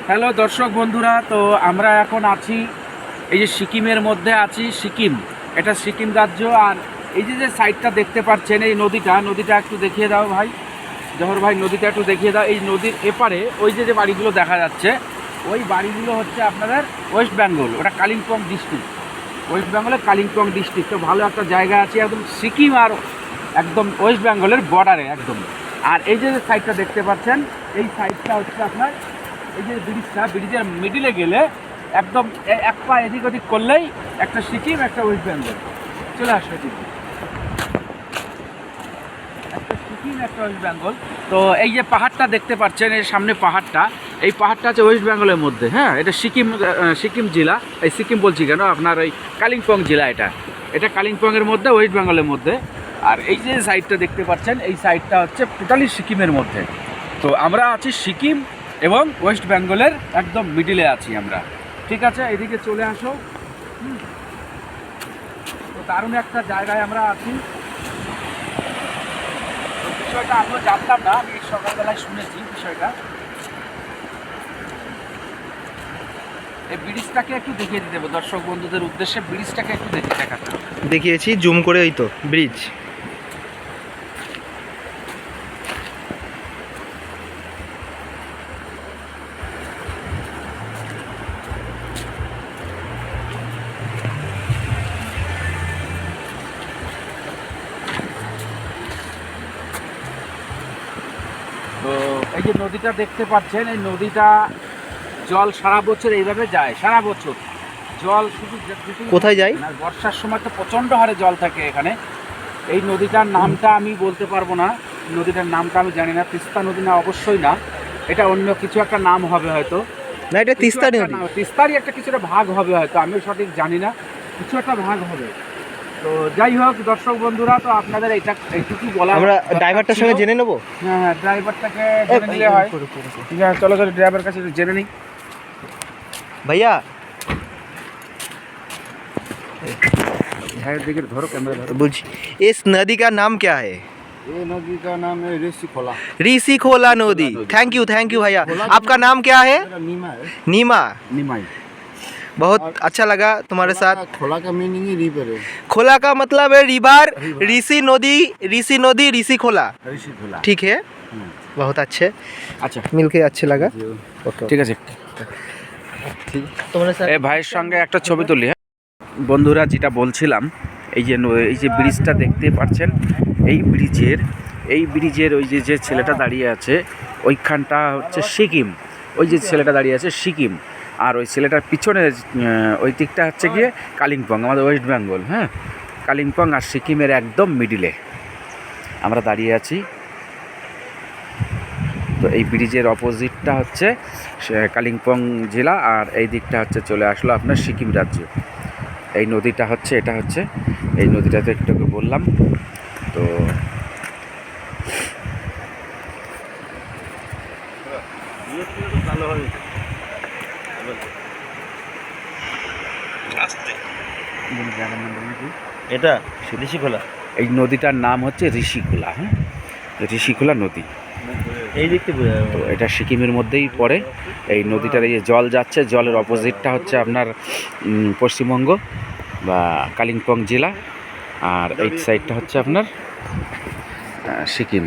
Hello দর্শক বন্ধুরা, তো আমরা এখন আছি এই যে সিকিমের মধ্যে আছি। সিকিম, এটা সিকিম রাজ্য। আর এই যে সাইডটা দেখতে পাচ্ছেন, এই নদীটা একটু দেখিয়ে দাও ভাই, জহর ভাই, নদীটা একটু দেখিয়ে দাও। এই নদীর এপারে ওই যে বাড়িগুলো দেখা যাচ্ছে, ওই বাড়িগুলো হচ্ছে আপনাদের ওয়েস্ট বেঙ্গল, ওটা কালিম্পং ডিস্ট্রিক্ট, ওয়েস্ট বেঙ্গলের কালিম্পং ডিস্ট্রিক্ট। তো ভালো একটা জায়গা আছে একদম, সিকিম আর একদম ওয়েস্ট বেঙ্গলের বর্ডারে একদম। আর এই যে সাইডটা দেখতে পাচ্ছেন, এই সাইডটা হচ্ছে আপনার এই যে ব্রিজের মিডিলে গেলে একদম এক পা এদিক ওদিক করলেই একটা সিকিম, একটা ওয়েস্ট বেঙ্গল চলে আসবে। একটা সিকিম, একটা ওয়েস্ট বেঙ্গল। তো এই যে পাহাড়টা দেখতে পাচ্ছেন, এর সামনে পাহাড়টা, এই পাহাড়টা আছে ওয়েস্ট বেঙ্গলের মধ্যে। হ্যাঁ, এটা সিকিম জেলা। এই সিকিম বলছি কেন, আপনার ওই কালিম্পং জেলা, এটা কালিম্পংয়ের মধ্যে, ওয়েস্ট বেঙ্গলের মধ্যে। আর এই যে সাইডটা দেখতে পাচ্ছেন, এই সাইডটা হচ্ছে টোটালি সিকিমের মধ্যে। তো আমরা আছি সিকিম এবং ওয়েস্ট বেঙ্গলের একদম মিডিলে আছি আমরা। ঠিক আছে, এদিকে চলে আসো। তো দারুণ একটা জায়গায় আমরা আছি। বিষয়টা আমিও জানতাম না, আমি সকালবেলায় শুনেছি বিষয়টা। এই ব্রিজটাকে একটু দেখিয়ে দিতে হবে দর্শক বন্ধুদের উদ্দেশ্যে, ব্রিজটাকে একটু দেখাতে হবে। দেখিয়েছি জুম করে, এই তো ব্রিজ। তো এই যে নদীটা দেখতে পাচ্ছেন, এই নদীটা জল সারা বছর এইভাবে যায়, সারা বছর জল শুধু কোথায় যায়? বর্ষার সময় তো প্রচণ্ড হারে জল থাকে এখানে। এই নদীটার নামটা আমি বলতে পারবো না, নদীটার নামটা আমি জানি না। তিস্তা নদী না, অবশ্যই না, এটা অন্য কিছু একটা নাম হবে হয়তো। না, এটা তিস্তা নদী, তিস্তারই একটা কিছুটা ভাগ হবে হয়তো, আমিও সঠিক জানি না, কিছু একটা ভাগ হবে। তো যাই হোক দর্শক বন্ধুরা, তো আপনাদের এইটুকু বলা, আমরা ড্রাইভারটার সঙ্গে জেনে নেবো। হ্যাঁ, ড্রাইভারটাকে জেনে নিলে হয়। ঠিক আছে, চলো ড্রাইভারের কাছে জেনে নিই। भैया दिखे धरो, कैमरा धरो। बुझ, इस नदी का नाम क्या है? ये नदी का नाम है ऋषि खोला। ऋषि खोला नदी। थैंक यू भैया। आपका नाम क्या है? नीमा है। नीमा। निमाई। बहुत अच्छा लगा तुम्हारे साथ। खोला का मीनिंग ही रिवर है। खोला का मतलब है रिवर, ऋषि नदी, ऋषि खोला। ऋषि खोला, ठीक है, बहुत अच्छे। अच्छा, मिलके अच्छे लगा। ঠিক আছে। তোমার সাথে এই ভাইয়ের সঙ্গে একটা ছবি তুলি। হ্যাঁ বন্ধুরা, যেটা বলছিলাম, এই যে ব্রিজটা দেখতে পাচ্ছেন, এই ব্রিজের ওই যে ছেলেটা দাঁড়িয়ে আছে, ওইখানটা হচ্ছে সিকিম। ওই যে ছেলেটা দাঁড়িয়ে আছে সিকিম, আর ওই ছেলেটার পিছনে ওই দিকটা হচ্ছে গিয়ে কালিম্পং, আমাদের ওয়েস্ট বেঙ্গল। হ্যাঁ, কালিম্পং আর সিকিমের একদম মিডিলে আমরা দাঁড়িয়ে আছি। তো এই ব্রিজের অপোজিটটা হচ্ছে কালিম্পং জেলা, আর এই দিকটা হচ্ছে চলে আসলো আপনার সিকিম রাজ্য। এই নদীটা হচ্ছে, এটা হচ্ছে এই নদীটা, তো একটু বললাম। তো এটা ঋষিখোলা। এই নদীটার নাম হচ্ছে ঋষিখোলা। হ্যাঁ, ঋষিখোলা নদী। এই দেখতে তো এটা সিকিমের মধ্যেই পড়ে। এই নদীটার এই যে জল যাচ্ছে, জলের অপোজিটটা হচ্ছে আপনার পশ্চিমবঙ্গ বা কালিম্পং জেলা, আর এই সাইডটা হচ্ছে আপনার সিকিম।